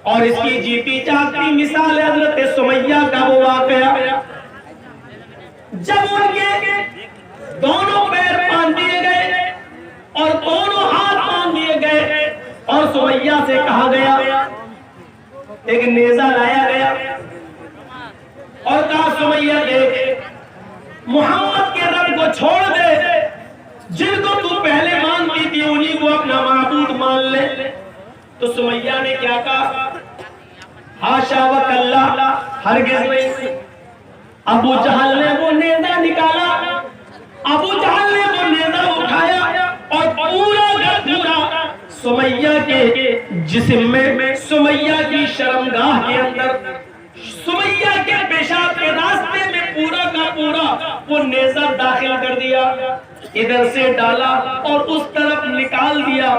اور اس کی جیتی جاگتی مثال حضرت سمیہ کا وہ واقعہ جب ان کے دونوں پیر باندھ دیے گئے اور دونوں ہاتھ باندھ دیے گئے اور سمیہ سے کہا گیا، ایک نیزہ لایا گیا اور کہا سمیہ دیکھ، محمد کے رب کو چھوڑ دے، جن کو تو پہلے مانتی تھی انہی کو اپنا معبود مان لے۔ تو سمیہ نے کیا کہا؟ حاشا وکلا، ہرگز نہیں۔ ابو جہل نے وہ نیزہ نکالا، ابو جہل نے وہ نیزہ اٹھایا اور پورا کا پورا سمیہ کے جسم میں، سمیہ کی شرمگاہ کے اندر، سمیہ کے پیشاب کے راستے میں پورا کا پورا وہ نیزہ داخل کر دیا، ادھر سے ڈالا اور اس طرف نکال دیا۔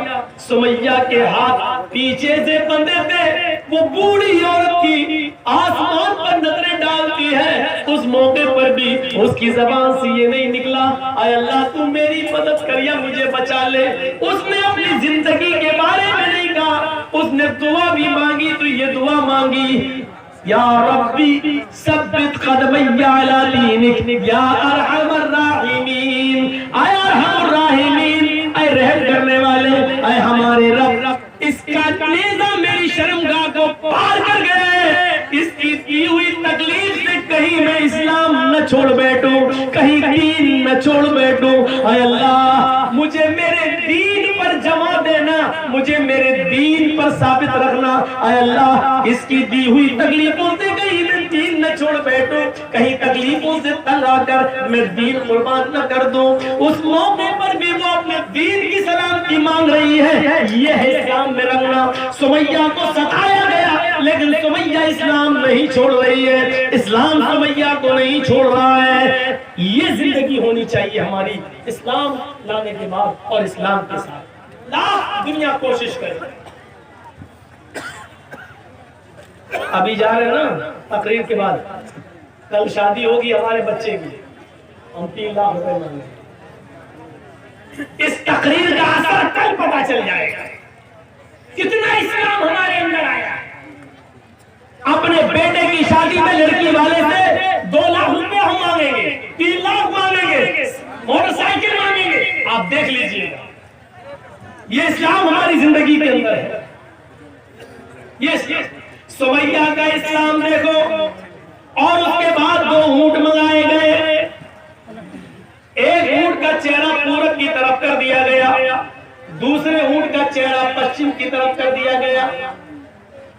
سمیہ کے ہاتھ پیچھے سے بندھے تھے، وہ بوڑھی عورت تھی، آسمان پر نظریں ڈالتی ہے، اس موقع پر بھی اس کی زبان سے یہ نہیں نکلا اے اللہ تو میری مدد کر یا مجھے بچا لے۔ اس نے اپنی زندگی کے بارے میں نہیں کہا، اس نے دعا بھی مانگی تو یہ دعا مانگی، یا ربی ثبت قدمی علی دینک یا ارحم الراحمین، اے ارحم الراحمین، اے رحم کرنے والے، اے ہمارے رب، اس کا نیزہ میری شرمگاہ کو پار کر گئے، اس کی دی ہوئی تکلیف سے کہیں میں اسلام نہ چھوڑ بیٹھوں، کہیں دین نہ چھوڑ بیٹھوں، اے اللہ مجھے میرے دین پر جمع دینا، مجھے میرے دین پر ثابت رکھنا، اے اللہ اس کی دی ہوئی تکلیفوں سے کہیں میں دین نہ چھوڑ بیٹھوں، کہیں تکلیفوں سے تنگ آ کر میں دین قربان نہ کر دوں۔ اس موقع پر بھی وہ اپنے دین کی سلامتی مانگ رہی ہے، یہ ہے اسلام میں رکھنا۔ سمیہ کو ستایا گیا لیکن سمیہ اسلام نہیں چھوڑ رہی ہے، اسلام سمیہ کو نہیں چھوڑ رہا ہے۔ یہ زندگی ہونی چاہیے ہماری، اسلام لانے کے بعد اور اسلام کے ساتھ لاکھ دنیا کوشش کرے۔ ابھی جا رہے ہیں نا تقریر کے بعد، کل شادی ہوگی ہمارے بچے کی، ہم 3 لاکھ روپے مانگیں، اس تقریر کا اثر کل پتا چل جائے گا کتنا اسلام ہمارے اندر آیا ہے۔ اپنے بیٹے کی شادی میں لڑکی والے سے 2 لاکھ روپے ہم مانگیں گے، 3 لاکھ مانگیں گے، موٹر سائیکل مانگیں گے، آپ دیکھ لیجئے گا یہ اسلام ہماری زندگی کے اندر ہے۔ یہ سمیہ کا اسلام دیکھو، اور اس کے بعد 2 اونٹ منگائے گئے، ایک اونٹ کا چہرہ پورب کی طرف کر دیا گیا، دوسرے اونٹ کا چہرہ پشچم کی طرف کر دیا گیا۔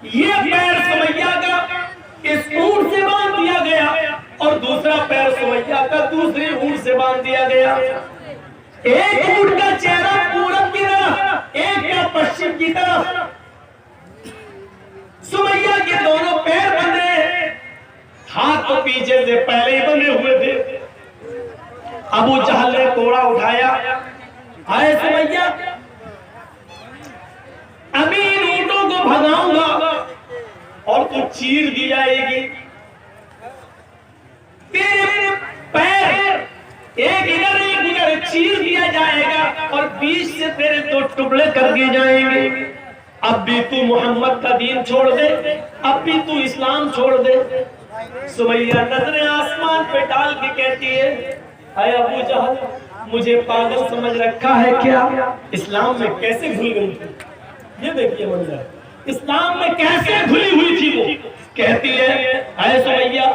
یہ پیر سمیہ کا اس اونٹ سے باندھ دیا گیا اور دوسرا پیر سمیہ کا دوسرے اونٹ سے باندھ دیا گیا۔ ایک اونٹ کا چہرہ پورب کی طرف، ایک کا پشچم کی طرف۔ سمیہ کے دونوں پیر بندھے، ہاتھ تو پیچھے سے پہلے ہی بندھے ہوئے تھے۔ ابو جہل نے کوڑا اٹھایا، اے سمیہ ابھی ان اونٹوں کو بھگاؤں گا اور تو چیر دی جائے گی، تیرے پیر ایک ادھر ایک ادھر چیر دیا جائے گا اور بیچ سے تیرے 2 ٹکڑے کر دیے جائیں گے۔ اب بھی تو محمد کا دین چھوڑ دے، اب بھی تو اسلام چھوڑ دے۔ سمیہ نظریں آسمان پہ ڈال کے کہتی ہے، اے ابو جہل مجھے پاگل سمجھ رکھا ہے کیا؟ اسلام میں کیسے گھل گئی تھی، یہ دیکھیے منظر، اسلام میں کیسے گھلی ہوئی تھی وہ۔ کہتی ہے اے سمیہ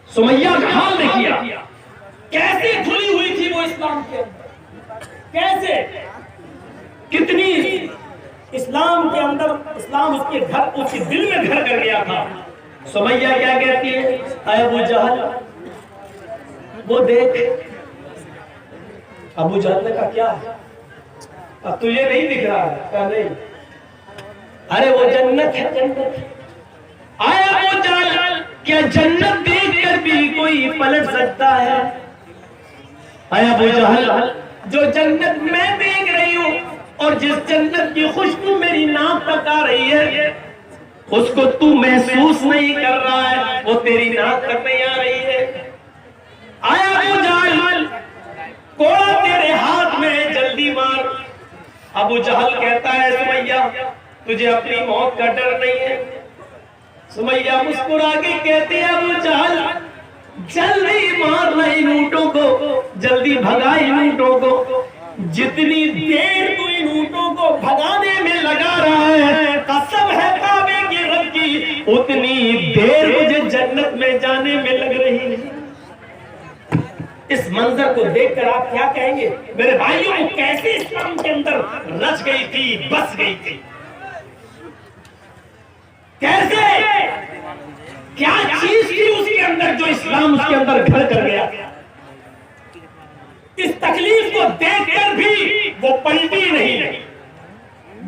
سمیہ کا حال دیکھیا کیسے کھلی ہوئی تھی وہ اسلام کے اندر، کیسے کتنی اسلام کے اندر اسلام اس کے گھر، اس کے دل میں گھر کر گیا تھا۔ سمیہ کیا کہتی ہے، اے ابو جہل وہ دیکھ۔ ابو جہل نے کہا کیا ہے، اب تجھے نہیں دکھ رہا ہے؟ کہا نہیں۔ ارے وہ جنت ہے، جنت۔ آیا ابو جہل کیا جنت دیکھ کر بھی کوئی پلٹ سکتا ہے؟ اے ابو جہل جو جنت میں دیکھ رہی ہوں اور جس جنت کی خوشبو میری ناک تک آ رہی ہے اس کو تو محسوس نہیں کر رہا ہے، وہ تیری ناک تک نہیں آ رہی ہے۔ آیا ابو جہل کوڑا تیرے ہاتھ میں ہے، جلدی مار۔ ابو جہل کہتا ہے سمیہ تجھے اپنی موت کا ڈر نہیں ہے؟ سمیہ مسکرا کے کہتے ہیں ابو جہل جلدی مار رہا ان اونٹوں کو، جلدی بھگا ان اونٹوں کو۔ جتنی دیر تو ان اونٹوں کو بھگانے میں لگا رہا ہے، قسم ہے کعبے کی رب کی، اتنی دیر مجھے جنت میں جانے میں لگ رہی ہے۔ اس منظر کو دیکھ کر آپ کیا کہیں گے؟ میرے بھائیوں کو کیسے اسلام کے اندر رچ گئی تھی، بس گئی تھی، کیسے، کیا چیز تھی اس کے اندر جو اسلام اس کے اندر گھر کر گیا۔ اس تکلیف کو دیکھ کر بھی وہ پلٹی نہیں،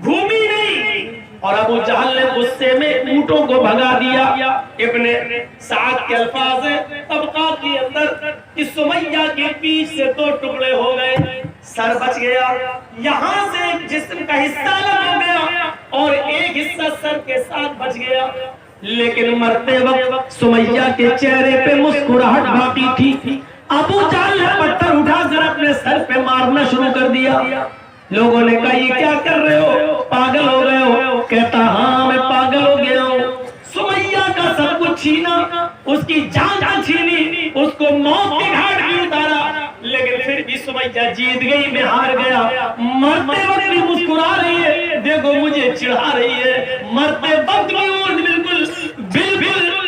گھومی نہیں، اور ابو جہل نے غصے میں اونٹوں کو بھگا دیا۔ ابن سعد کے الفاظ ہیں طبقات کے اندر کہ سمیہ کے پیچھ سے دو ٹکڑے ہو گئے، سر بچ گیا، یہاں سے جسم کا حصہ الگ ہو گیا اور ایک حصہ سر کے ساتھ بچ گیا، لیکن مرتے وقت سمیہ کے چہرے پہ مسکراہٹ باقی تھی۔ ابو جہل نے پتھر اٹھا کر اپنے سر پہ مارنا شروع کر دیا۔ لوگوں نے کہا یہ کیا کر رہے ہو، پاگل ہو گئے ہو؟ کہتا ہاں میں پاگل ہو گیا ہوں، سمیہ کا سب کچھ چھینا، اس کی جان چھینی، اس کو موت کے گھاٹ بھی اتارا، لیکن پھر بھی سمیہ جیت گئی، میں ہار گیا۔ مرتے وقت بھی مسکرا رہی ہے، دیکھو مجھے چڑھا رہی ہے، مرتے وقت بھی وہ بالکل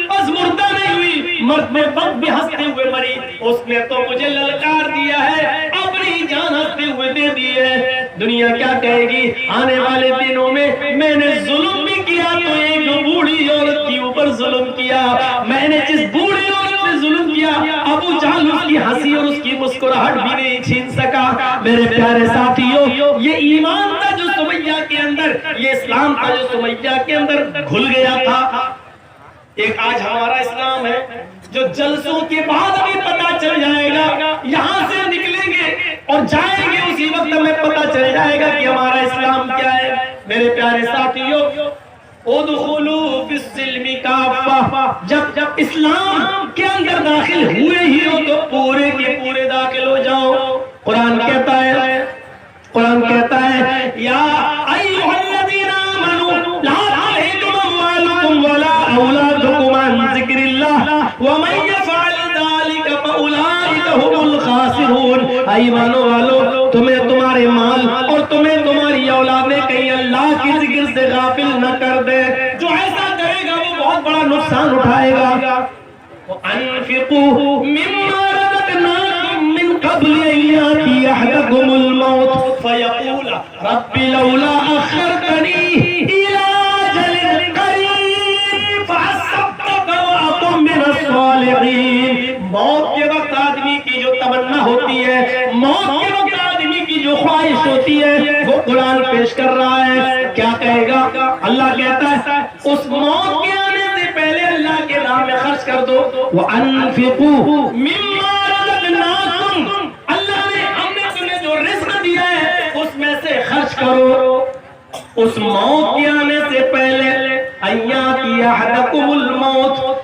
بس مردہ نہیں ہوئی، مرتے وقت بھی ہنستے ہوئے مری۔ اس نے تو مجھے للکار دیا ہے، اپنی جان ہنستے ہوئے دے دی ہے۔ دنیا کیا کہے گی آنے والے دنوں میں نے ظلم بھی کیا تو ایک بوڑھی عورت کے اوپر ظلم کیا، میں نے جس بوڑھی عورت پہ ظلم کیا ابو جہل اس کی ہنسی اور اس کی مسکراہٹ بھی نہیں چھین سکا۔ میرے پیارے ساتھیوں، یہ ایمان تھا جو سمیہ کے اندر، یہ اسلام تھا جو سمیہ کے اندر گھل گیا تھا۔ ایک آج ہمارا اسلام ہے جو جلسوں کے بعد ہمیں پتا چل جائے گا، یہاں سے نکلیں گے اور جائیں گے اسی وقت ہمیں پتا چل جائے گا کہ ہمارا اسلام کیا ہے۔ میرے پیارے ساتھیوں، ادخلوا فی السلم کافہ، جب اسلام کے اندر داخل ہوئے ہی ہو تو پورے کے پورے داخل ہو جاؤ۔ قرآن کہتا ہے یا ایھا الذین آمنوا لا تلھکم اموالکم ولا اولادکم عن ذکر اللہ ومن یفعل ذلک فاولئک هم الخاسرون۔ ایمانوں والو، تمہیں تمہارے مال اور تمہیں تمہاری اولادیں کہیں اللہ کی ذکر سے غافل نہ کر دے، جو ایسا کرے گا وہ بہت بڑا نقصان اٹھائے گا۔ وَأَنفِقُوا مِمَّا رَزَقْنَاكُم مِّن قَبْلِ أَن يَأْتِيَ أَحَدَكُمُ الْمَوْتُ فَيَقُولَ رَبِّ لَوْلَا أَخَّرْتَنِي إِلَىٰ أَجَلٍ قَرِيبٍ فَأَصَّدَّقَ وَأَكُن مِّنَ الصَّالِحِينَ۔ موت کے وقت آدمی کی جو تمنا ہوتی ہے، موت کے وقت آدمی کی جو خواہش ہوتی ہے، وہ قرآن پیش کر رہا ہے۔ کیا کہے گا؟ اللہ کہتا ہے اس موت کے آنے سے پہلے اللہ کے راہ میں خرچ کر دو۔ وَأَنفِقُوا مِمَّا رَزَقْنَاكُمْ، اللہ نے ہم نے تمہیں جو رزق دیا ہے اس میں سے خرچ کرو اس موت کے آنے سے پہلے۔ أَن يَأْتِيَ أَحَدَكُمُ الْمَوْتُ،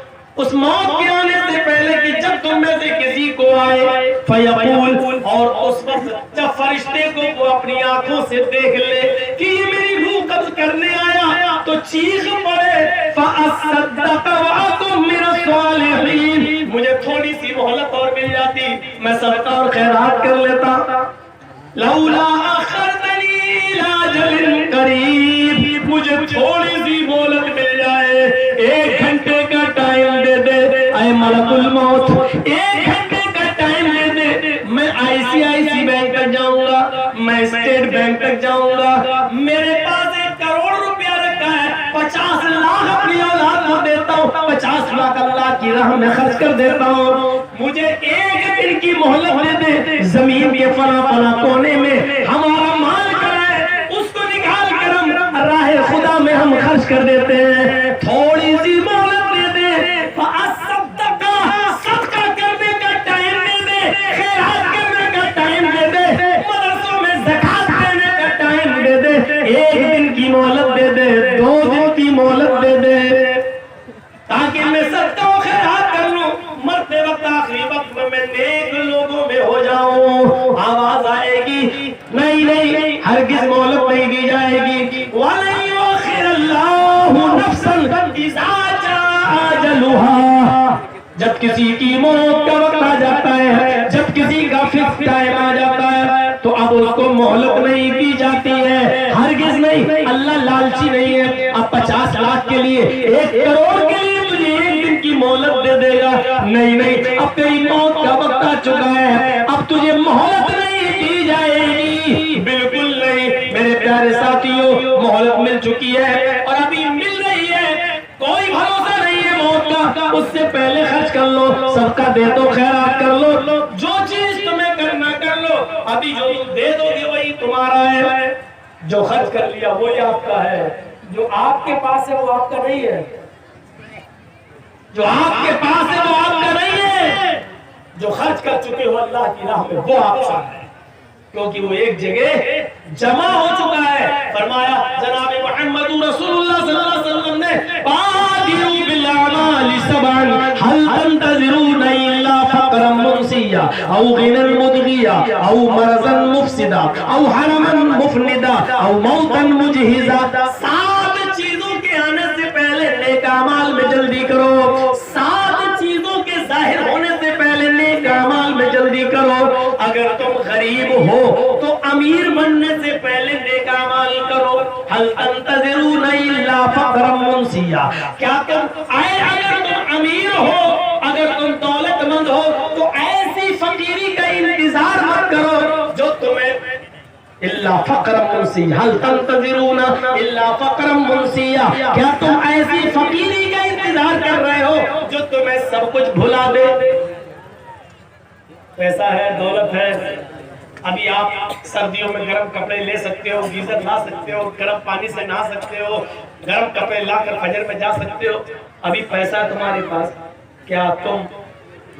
اس موت کے آنے سے پہلے کہ جب تم میں سے کسی کو آئے، فیقول، اور اس وقت جب فرشتے کو وہ اپنی آنکھوں سے دیکھ لے کہ یہ میری روح قبض کرنے آیا تو چیخ پڑے فَأَصَّدَّقَ وَأَكُن مِّنَ الصَّالِحِينَ، مجھے تھوڑی سی مہلت اور مل جاتی، میں صدقہ اور خیرات کر لیتا۔ لولا اخرتنی الی اجل قریب، مجھے تھوڑی سی مہلت مل جائے، 1 گھنٹے کا ٹائم دے دے اے ملک الموت، 1 گھنٹے کا ٹائم دے دے، میں ICICI بینک تک جاؤں گا، میں اسٹیٹ بینک تک جاؤں گا، میرے پاس 1 کروڑ روپیہ رکھا ہے، 50 لاکھ اپنی اولاد کو دیتا ہوں، 50 لاکھ اللہ کی راہ میں خرچ کر دیتا ہوں، مجھے 1 دن کی مہلت دے دے، زمین کے فلاں کونے میں ہمارا مال کرائے، اس کو نکال کر ہم راہ خدا میں ہم خرچ کر دیتے ہیں، تھوڑی سی مہلت دے دے، فَأَصَّدَّقَ، صدقہ کرنے کا ٹائم دے دے، خیرات کرنے کا ٹائم دے دے، مدرسوں میں زکات دینے کا ٹائم دے دے، 1 دن کی مہلت دے دے، 2 دن کی مہلت دے دے، تاکہ میں صدقہ و خیرات کر لوں، مرتے وقت آخری وقت میں نیک لوگوں میں ہو جاؤں۔ جائے گی، نہیں نہیں ہرگز مہلت نہیں دی جائے گی۔ وَلَن يُؤَخِّرَ اللَّهُ نَفْسًا إِذَا جَاءَ أَجَلُهَا، جب کسی کی موت کا وقت آ جاتا ہے، جب کسی کا فکس ٹائم آ جاتا ہے تو اب اس کو مہلت نہیں دی جاتی ہے، ہرگز نہیں۔ اللہ لالچی نہیں ہے، اب 50 لاکھ کے لیے 1 کروڑ کے لیے تجھے 1 دن کی مہلت دے دے گا، نہیں نہیں، اب تیری موت کا وقت آ چکا ہے، اب تجھے مہلت نہیں دی جائے گی، بالکل نہیں۔ میرے پیارے ساتھیوں، مہلت مل چکی ہے اور ابھی مل رہی ہے، کوئی بھروسہ نہیں ہے موت کا، اس سے پہلے خرچ کر لو، صدقہ دے دو، خیرات کر لو، جو چیز تمہیں کرنا کر لو، ابھی جو تم دے دو گے وہی تمہارا ہے، جو خرچ کر لیا وہی آپ کا ہے، جو آپ کے پاس ہے وہ آپ کا نہیں ہے، جو آپ کے پاس ہے وہ آپ کا نہیں ہے، جو خرچ کر چکے ہو اللہ کی راہ میں وہ آپ کا ہے، کیونکہ وہ ایک جگہ جمع ہو چکا ہے۔ فرمایا جناب محمد رسول اللہ صلی اللہ علیہ وسلم نے، بادروا بالاعمال سبعا هل تنتظرون الا فقرا منسيا او غنى مدغيا او مرضا مفسدا او حرما مفندا او موتا مجهزا، 7 چیزوں کے آنے سے پہلے نیک اعمال میں جلدی کرو، 7 چیزوں کے ظاہر ہونے سے پہلے نیک اعمال میں جلدی کرو۔ اگر تم غریب ہو تو امیر بننے سے پہلے نیک اعمال کرو۔ هل تنتظرون الا فقرا منسيا، کیا تم اگر تم امیر ہو، اگر تم دولت مند ہو تو ایسی فقیری کا انتظار مت کرو جو تمہیں الا فقرا منسيا، هل تنتظرون الا فقرا منسيا، کیا تم ایسی فقیری کا انتظار کر رہے ہو جو تمہیں سب کچھ بھلا دے؟ پیسہ ہے، دولت ہے، ابھی آپ سردیوں میں گرم کپڑے لے سکتے ہو، گیزر لا سکتے ہو، گرم پانی سے نہا سکتے ہو، گرم کپڑے لا کر فجر میں جا سکتے ہو، ابھی پیسہ ہے تمہارے پاس، کیا تم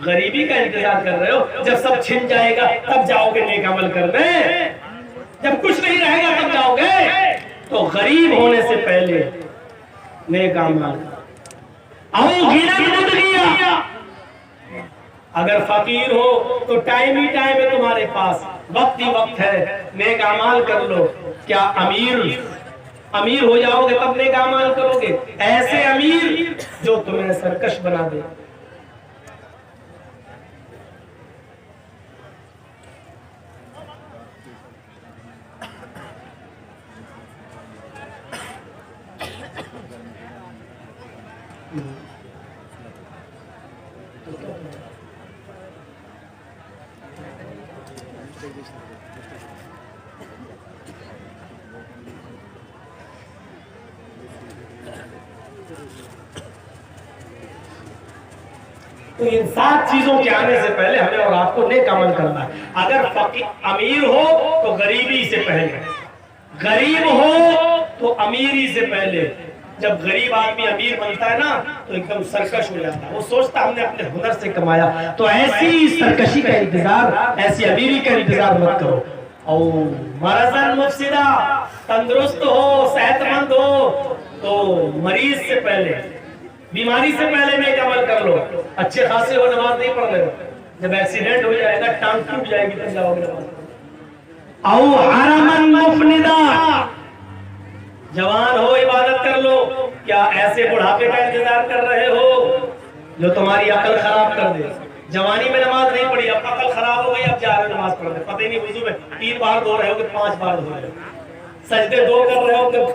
غریبی کا انتظار کر رہے ہو؟ جب سب چھن جائے گا تب جاؤ گے نیک عمل کرنے، جب کچھ نہیں رہے گا تب جاؤ گے؟ تو غریب ہونے سے پہلے نیک عمل۔ او غنی مدغیا، اگر فقیر ہو تو ٹائم ہی ٹائم ہے تمہارے پاس، وقت ہی وقت ہے، نیک اعمال کر لو۔ کیا امیر ہو جاؤ گے تب نیک اعمال کرو گے؟ ایسے امیر جو تمہیں سرکش بنا دے۔ تو ان 7 چیزوں کے آنے سے پہلے ہمیں اور آپ کو نیک عمل کرنا ہے۔ اگر امیر ہو تو غریبی سے پہلے، غریب ہو تو امیری سے پہلے۔ جب غریب آدمی امیر بنتا ہے نا تو ایک دم سرکش ہو جاتا ہے، وہ سوچتا ہم نے اپنے ہنر سے کمایا، تو ایسی سرکشی کا انتظار، ایسی امیری کا انتظار مت کرو۔ او مرضاً مفسدہ، تندرست ہو، صحت مند ہو تو مریض سے پہلے، بیماری سے پہلے نیک عمل کر لو۔ اچھے خاصے ہو، نماز نہیں پڑھ رہے ہو، جب ایکسیڈنٹ ہو جائے گا، ٹانگ ٹوٹ جائے گی تب جاؤ گے نماز۔ او حرمن مفندا، جوان ہو عبادت کر لو، کیا ایسے بڑھاپے کا انتظار کر رہے ہو جو تمہاری عقل خراب کر دے؟ جوانی میں نماز نہیں پڑھی، اب عقل خراب ہو گئی، اب جا رہے نماز پڑھنے، پتہ ہی نہیں وضو میں 3 بار دھو رہے ہو کہ 5 بار دھو رہے ہو، سجدے 2 کر رہے ہو کہ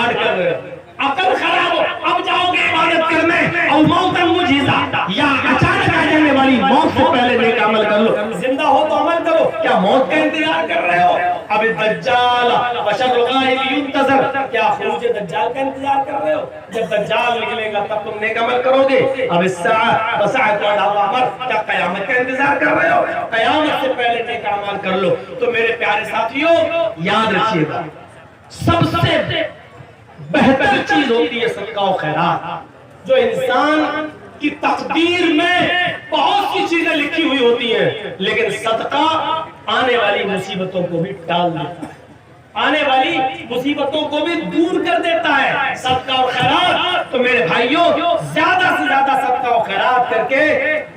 8 کر رہے ہو، عقل خراب ہو، اب جاؤ گے عبادت کرنے۔ اور موت مجھیزہ، یا اچانک آ جانے والی موت سے پہلے نیک عمل کر لو۔ زندہ ہو تو عمل کرو، کیا موت کا انتظار کر رہے ہو؟ اب الدجال بشر غائب ینتظر، کیا خروج دجال کا انتظار کر رہے ہو؟ جب دجال نکلے گا تب تم نیک عمل کرو گے۔ اب الساعہ وساعت والعمر، کیا قیامت کا انتظار کر رہے ہو؟ قیامت سے پہلے نیک عمل کر لو۔ تو میرے پیارے ساتھیوں یاد رکھیے گا، سب سے بہتر چیز ہوتی ہے صدقہ و خیرات۔ جو انسان کی تقدیر میں بہت سی چیزیں لکھی ہوئی ہوتی ہیں، لیکن صدقہ آنے والی مصیبتوں کو بھی ٹال دیتا ہے، آنے والی مصیبتوں کو بھی دور کر دیتا ہے۔ صدقہ اور خیرات تو میرے بھائیوں زیادہ سے زیادہ صدقہ و خیرات کر کے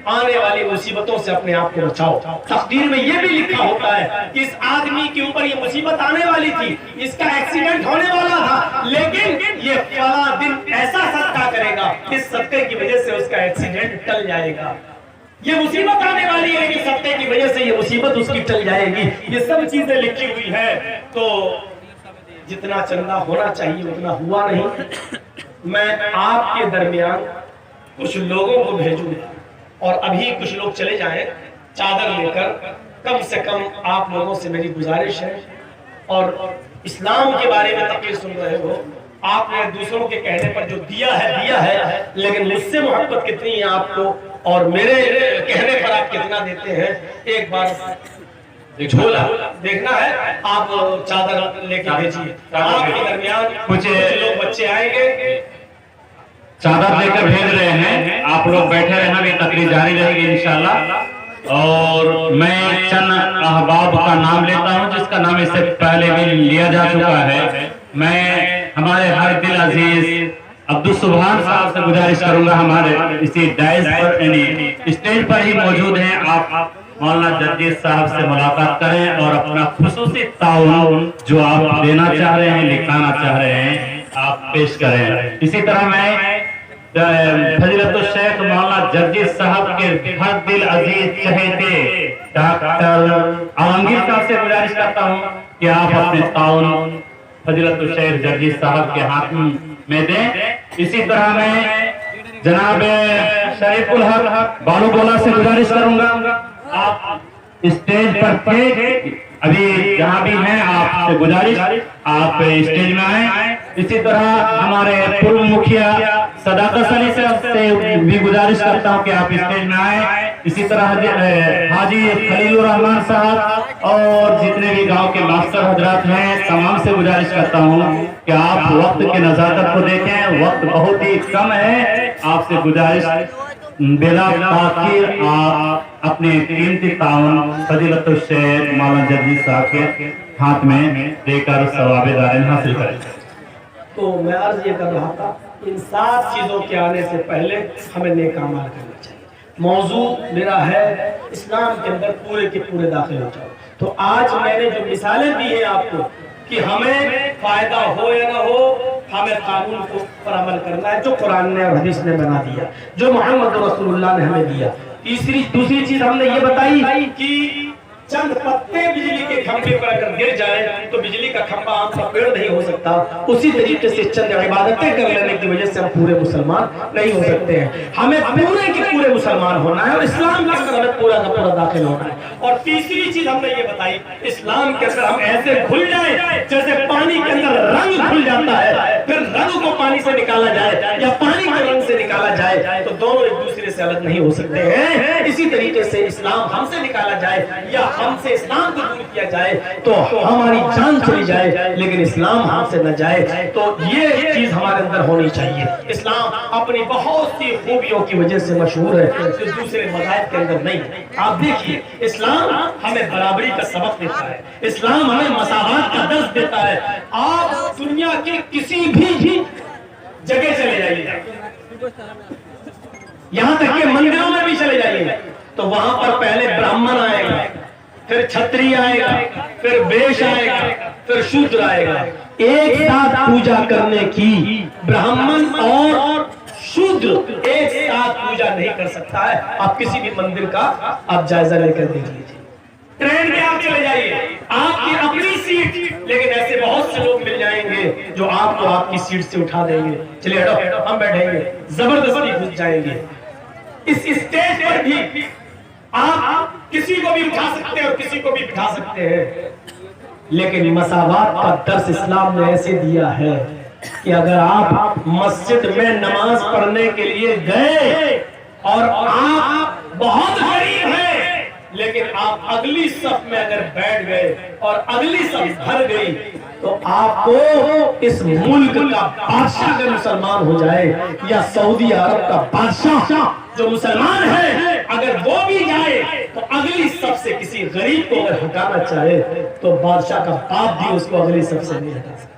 آنے والی مصیبتوں سے اپنے آپ کو بچاؤ۔ تقدیر میں یہ بھی لکھا ہوتا ہے کہ اس آدمی کے اوپر یہ مصیبت آنے والی تھی، اس کا ایکسیڈنٹ ہونے والا تھا، لیکن یہ فلاں دن ایسا صدقہ کرے گا، اس صدقے کی وجہ سے اس کا ایکسیڈنٹ ٹل جائے گا۔ یہ مصیبت آنے والی ہے لیکن صدقے کی وجہ سے یہ مصیبت اس کی ٹل جائے گی۔ یہ سب چیزیں لکھی ہوئی ہیں۔ تو جتنا چندہ ہونا چاہیے اتنا ہوا نہیں۔ میں آپ کے درمیان کچھ لوگوں کو بھیجوں اور ابھی کچھ لوگ چلے جائیں چادر لے کر۔ کم سے کم آپ لوگوں سے میری گزارش ہے، اور اسلام کے بارے میں تقریر سن رہے ہو، آپ نے دوسروں کے کہنے پر جو دیا ہے، لیکن مجھ سے محبت کتنی ہے آپ کو اور میرے کہنے پر آپ کتنا دیتے ہیں، ایک بار جھولا دیکھنا ہے۔ آپ چادر لے کے بھیجیے۔ آپ کے درمیان کچھ لوگ بچے آئیں گے، چادر لے کر بھیج رہے ہیں۔ آپ لوگ بیٹھے رہنا، بھی تقریر جاری رہے گی انشاءاللہ۔ اور میں چند احباب کا نام لیتا ہوں جس کا نام اس سے پہلے بھی لیا جا چکا ہے۔ میں ہمارے ہر دل عزیز عبدالسبحان صاحب سے گزارش کروں گا، ہمارے اسی ڈائز پر یعنی اسٹیج پر ہی موجود ہیں، آپ مولانا جرجیت صاحب سے ملاقات کریں اور اپنا خصوصی تعاون جو آپ دینا چاہ رہے ہیں، لکھانا چاہ رہے ہیں، آپ پیش کریں۔ اسی طرح میں فضیلت الشیخ مولانا جرجیت صاحب کے ہر دل عزیز چہیتے ڈاکٹر عالمگیر صاحب سے گزارش کرتا ہوں کہ آپ اپنے تعاون فضیلت الشیخ جرجیت صاحب کے ہاتھ میں دیں۔ اسی طرح میں جناب شریف الحق بالو بولا سے گزارش کروں گا، آپ اسٹیج پر تھے، ابھی جہاں بھی ہیں آپ سے گزارش آپ اسٹیج میں آئیں۔ اسی طرح ہمارے پورو مکھیا صداقت علی صاحب سے بھی گزارش کرتا ہوں کہ آپ اسٹیج میں آئیں۔ اسی طرح حاجی خلیل الرحمان صاحب اور جتنے بھی گاؤں کے ماسٹر حضرات ہیں تمام سے گزارش کرتا ہوں کہ آپ وقت کی نزاکت کو دیکھیں، وقت بہت ہی کم ہے۔ آپ سے گزارش بلا تاخیر آپ اپنے قیمتی تعاون فضیلت الشیخ مولانا جرجیت صاحب کے ہاتھ میں دے کر ثواب دارین حاصل کریں۔ تو میں عرض یہ کر رہا تھا، ان 7 چیزوں کے آنے سے پہلے ہمیں نیک اعمال کرنا چاہیے۔ موضوع میرا ہے اسلام کے اندر پورے کے پورے داخل ہو جاؤ۔ تو آج میں نے جو مثالیں دی ہیں آپ کو کہ ہمیں فائدہ ہو یا نہ ہو، ہمیں قانون کو پر عمل کرنا ہے جو قرآن نے اور حدیث نے بنا دیا، جو محمد رسول اللہ نے ہمیں دیا۔ دوسری چیز ہم نے یہ بتائی کہ چند پتے بجلی کے کھمبے پر اگر گر جائیں تو بجلی کا کھمبا عام پر پیڑ نہیں ہو سکتا، اسی طریقے سے چند عبادتیں کر لینے کی وجہ سے ہم پورے مسلمان نہیں ہو سکتے ہیں۔ ہمیں پورے کے پورے مسلمان ہونا ہے اور اسلام کے اندر ہمیں پورا کا پورا داخل ہونا ہے۔ اور تیسری چیز ہم نے یہ بتائی، اسلام کے اندر ہم ایسے کھل جائیں جیسے پانی کے اندر رنگ کھل جاتا ہے، پھر رنگ کو پانی سے نکالا جائے یا پانی کو رنگ سے نکالا جائے تو دونوں ایک دوسرے سے الگ نہیں ہو سکتے ہیں۔ اسی طریقے سے اسلام ہم سے نکالا جائے یا ہم سے اسلام کو دور کیا جائے تو ہماری جان چلی جائے، لیکن اسلام ہم سے نہ جائے۔ تو یہ چیز ہمارے اندر ہونی چاہیے۔ اسلام اپنی بہت سی خوبیوں کی وجہ سے مشہور ہے جو دوسرے مذاہب کے اندر نہیں۔ آپ دیکھیے، اسلام ہمیں برابری کا سبق دیتا ہے، اسلام ہمیں مساوات کا درس دیتا ہے۔ آپ دنیا کے کسی بھی جگہ چلے جائیے، یہاں تک کہ مندروں میں بھی چلے جائیے تو وہاں پر پہلے برہمن آئے گا، پھر چھتری آئے گا، پھر بیش آئے گا، پھر شودر آئے گا۔ ایک ساتھ پوجا کرنے کی برہمن اور شودر ایک ساتھ پوجا نہیں کر سکتا ہے۔ آپ کسی بھی مندر کا آپ جائزہ لے کر دیکھ لیجیے، ٹرین میں آپ چلے جائیے، آپ کی اپنی سیٹ، لیکن ایسے بہت سے لوگ مل جائیں گے جو آپ کو آپ کی سیٹ سے اٹھا دیں گے، چلیے ہٹو ہم بیٹھیں گے، زبردستی گھس جائیں گے۔ اس اسٹیج پر بھی آپ کسی کو بھی اٹھا سکتے ہیں اور کسی کو بھی بٹھا سکتے ہیں، لیکن مساوات کا درس اسلام نے ایسے دیا ہے کہ اگر آپ مسجد میں نماز پڑھنے کے لیے گئے اور آپ بہت غریب ہیں لیکن آپ اگلی صف میں اگر بیٹھ گئے اور اگلی صف بھر گئی تو آپ کو اس ملک کا بادشاہ اگر مسلمان ہو جائے یا سعودی عرب کا بادشاہ جو مسلمان ہے اگر وہ بھی جائے تو اگلی صف سے کسی غریب کو اگر ہٹانا چاہے تو بادشاہ کا باپ بھی اس کو اگلی صف سے نہیں ہٹا سکتا۔